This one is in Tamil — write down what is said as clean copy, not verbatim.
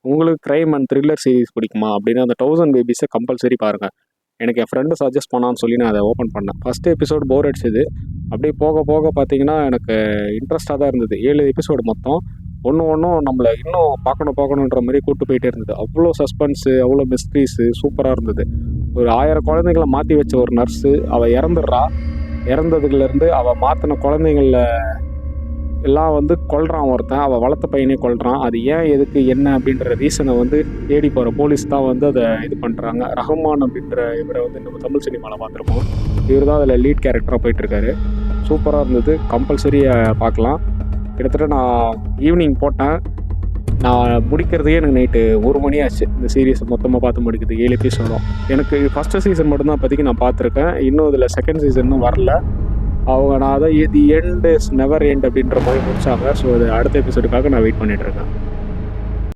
உங்களுக்கு க்ரைம் அண்ட் த்ரில்லர் சீரிஸ் பிடிக்குமா அப்படின்னா அந்த 1000 பேபிஸை கம்பல்சரி பாருங்கள். எனக்கு என் ஃப்ரெண்டு சஜஸ்ட் பண்ணான்னு சொல்லி நான் அதை ஓப்பன் பண்ணேன். ஃபஸ்ட்டு எபிசோடு போர் அடிச்சுது. அப்படியே போக போக பார்த்தீங்கன்னா எனக்கு இன்ட்ரெஸ்ட்டாக தான் இருந்தது. 7 எபிசோடு மொத்தம். ஒன்றும் நம்மளை இன்னும் பார்க்கணுன்ற மாதிரி கூப்பிட்டு போயிட்டே இருந்தது. அவ்வளோ சஸ்பென்ஸு, அவ்வளோ மிஸ்ட்ரீஸு, சூப்பராக இருந்தது. ஒரு 1000 குழந்தைங்கள மாற்றி வச்ச ஒரு நர்ஸு, அவள் இறந்துடுறா. இறந்ததுலேருந்து அவள் மாற்றின குழந்தைங்கள எல்லாம் வந்து கொல்றான் ஒருத்தன். அவள் வளர்த்த பையனே கொல்றான். அது ஏன், எதுக்கு, என்ன அப்படின்ற ரீசனை வந்து தேடி போகிற போலீஸ் தான் வந்து அதை இது பண்ணுறாங்க. ரஹ்மான் அப்படின்ற இவரை வந்து நம்ம தமிழ் சினிமாவில் பார்த்துருப்போம். இவர் தான் அதில் லீட் கேரக்டராக போயிட்டுருக்காரு. சூப்பராக இருந்தது. கம்பல்சரி பார்க்கலாம். கிட்டத்தட்ட நான் ஈவினிங் போட்டேன். நான் முடிக்கிறதுக்கே எனக்கு நைட்டு 1 மணி ஆச்சு. இந்த சீரீஸை மொத்தமாக பார்த்து முடிக்கிறது 7 எபிசோடும். எனக்கு ஃபஸ்ட்டு சீசன் மட்டும்தான் இப்போதைக்கு நான் பார்த்துருக்கேன். இன்னும் இதில் செகண்ட் சீசனும் வரல. அவங்க நான் தான் the end is never end அப்படின்ற மாதிரி முடிச்சாங்க. ஸோ அது அடுத்த எபிசோடுக்காக நான் வெயிட் பண்ணிகிட்ருக்கேன்.